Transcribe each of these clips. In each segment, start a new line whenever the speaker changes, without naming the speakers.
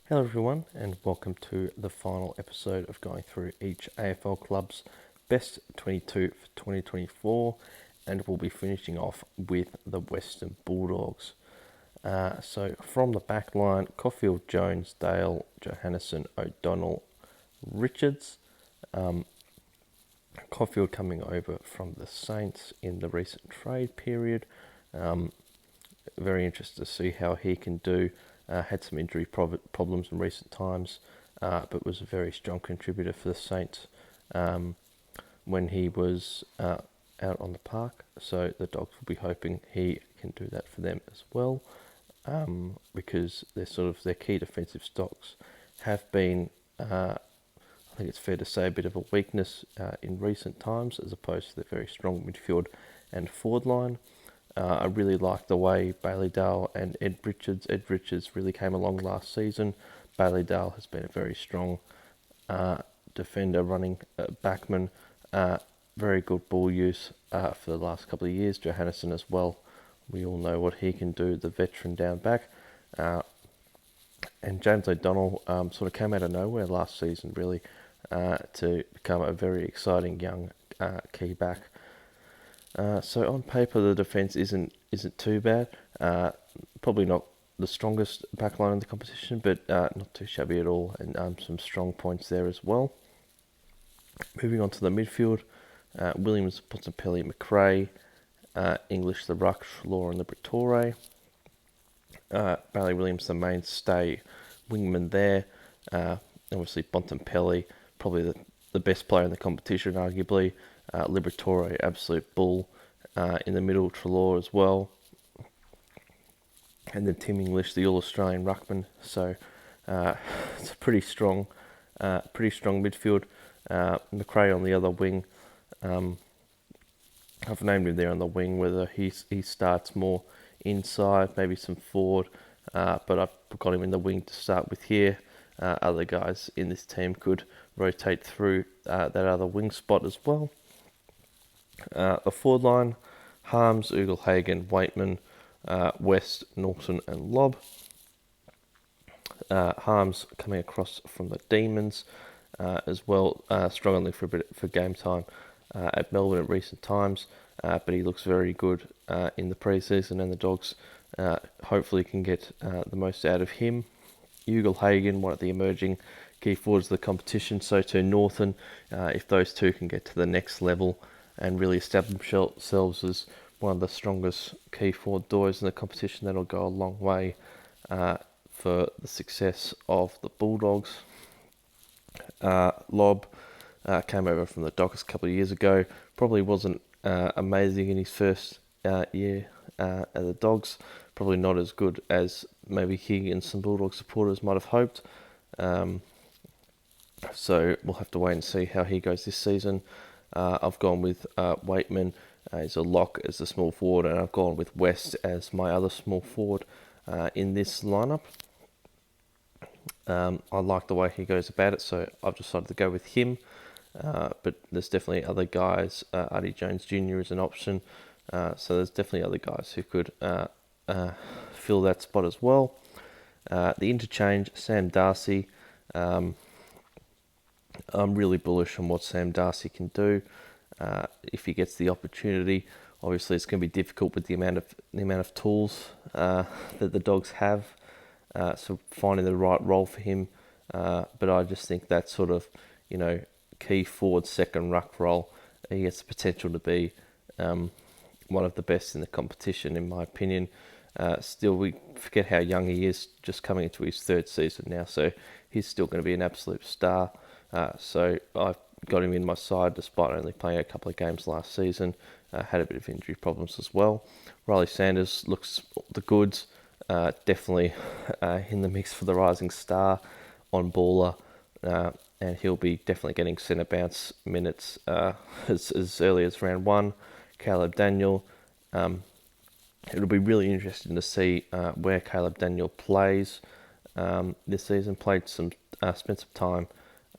Hello everyone and welcome to the final episode of going through each AFL club's best 22 for 2024, and we'll be finishing off with the Western Bulldogs. So from the back line, Caulfield, Jones, Dale, Johannesson, O'Donnell, Richards. Caulfield coming over from the Saints in the recent trade period. Very interested to see how he can do. Had some injury problems in recent times, but was a very strong contributor for the Saints when he was out on the park. So the Dogs will be hoping he can do that for them as well, because their key defensive stocks have been, I think it's fair to say, a bit of a weakness in recent times, as opposed to the very strong midfield and forward line. I really like the way Bailey Dale and Ed Richards really came along last season. Bailey Dale has been a very strong defender, running backman, very good ball use for the last couple of years. Johannesson as well. We all know what he can do, the veteran down back. And James O'Donnell sort of came out of nowhere last season, really, to become a very exciting young key back. So on paper, the defence isn't too bad. Probably not the strongest backline in the competition, but not too shabby at all, and some strong points there as well. Moving on to the midfield, Williams, Bontempelli, McRae, English, the Ruck, Law and Liberatore. Bailey Williams, the mainstay wingman there. Obviously, Bontempelli, probably the best player in the competition, arguably. Liberatore, absolute bull in the middle, Treloar as well. And then Tim English, the All-Australian ruckman. So it's a pretty strong midfield. McRae on the other wing. I've named him there on the wing, whether he starts more inside, maybe some forward, but I've got him in the wing to start with here. Other guys in this team could rotate through that other wing spot as well. The forward line, Harms, Ugle-Hagan, Waitman, West, Norton and Lobb. Harms coming across from the Demons as well, struggling for game time at Melbourne in recent times, but he looks very good in the pre-season, and the Dogs hopefully can get the most out of him. Ugle-Hagan, one of the emerging key forwards of the competition, so too Norton. If those two can get to the next level and really establish themselves as one of the strongest key forward duos in the competition, that'll go a long way for the success of the Bulldogs. Lobb came over from the Dockers a couple of years ago. Probably wasn't amazing in his first year at the Dogs. Probably not as good as maybe he and some Bulldog supporters might have hoped. So we'll have to wait and see how he goes this season. I've gone with Waitman as a lock as the small forward, and I've gone with West as my other small forward in this lineup. I like the way he goes about it, so I've decided to go with him. But there's definitely other guys. Artie Jones Jr. is an option, so there's definitely other guys who could fill that spot as well. The interchange, Sam Darcy. I'm really bullish on what Sam Darcy can do if he gets the opportunity. Obviously, it's going to be difficult with the amount of tools that the Dogs have, so finding the right role for him. But I just think that sort of, key forward second ruck role, he has the potential to be one of the best in the competition, in my opinion. Still, we forget how young he is, just coming into his third season now, so he's still going to be an absolute star. So I've got him in my side despite only playing a couple of games last season. Had a bit of injury problems as well. Riley Sanders looks the goods. Definitely in the mix for the rising star on baller. And he'll be definitely getting centre bounce minutes as early as round one. Caleb Daniel. It'll be really interesting to see where Caleb Daniel plays this season. Spent some time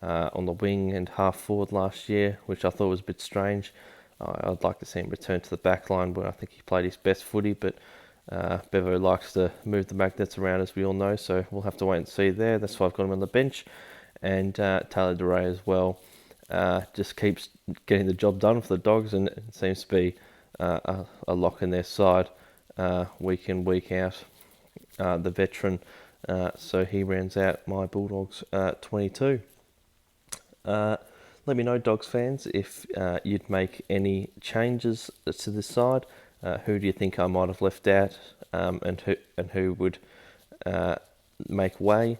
on the wing and half forward last year, which I thought was a bit strange. I'd like to see him return to the back line where I think he played his best footy, but Bevo likes to move the magnets around, as we all know, so we'll have to wait and see there. That's why I've got him on the bench. And Taylor DeRay as well. Just keeps getting the job done for the Dogs, and it seems to be a lock in their side week in, week out. The veteran, so he rounds out my Bulldogs 22. Let me know, Dogs fans, if you'd make any changes to this side. Who do you think I might have left out, and who would make way?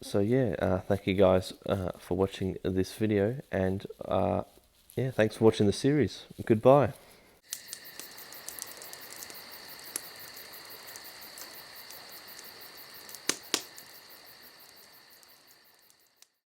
So yeah, thank you guys for watching this video, and yeah, thanks for watching the series. Goodbye.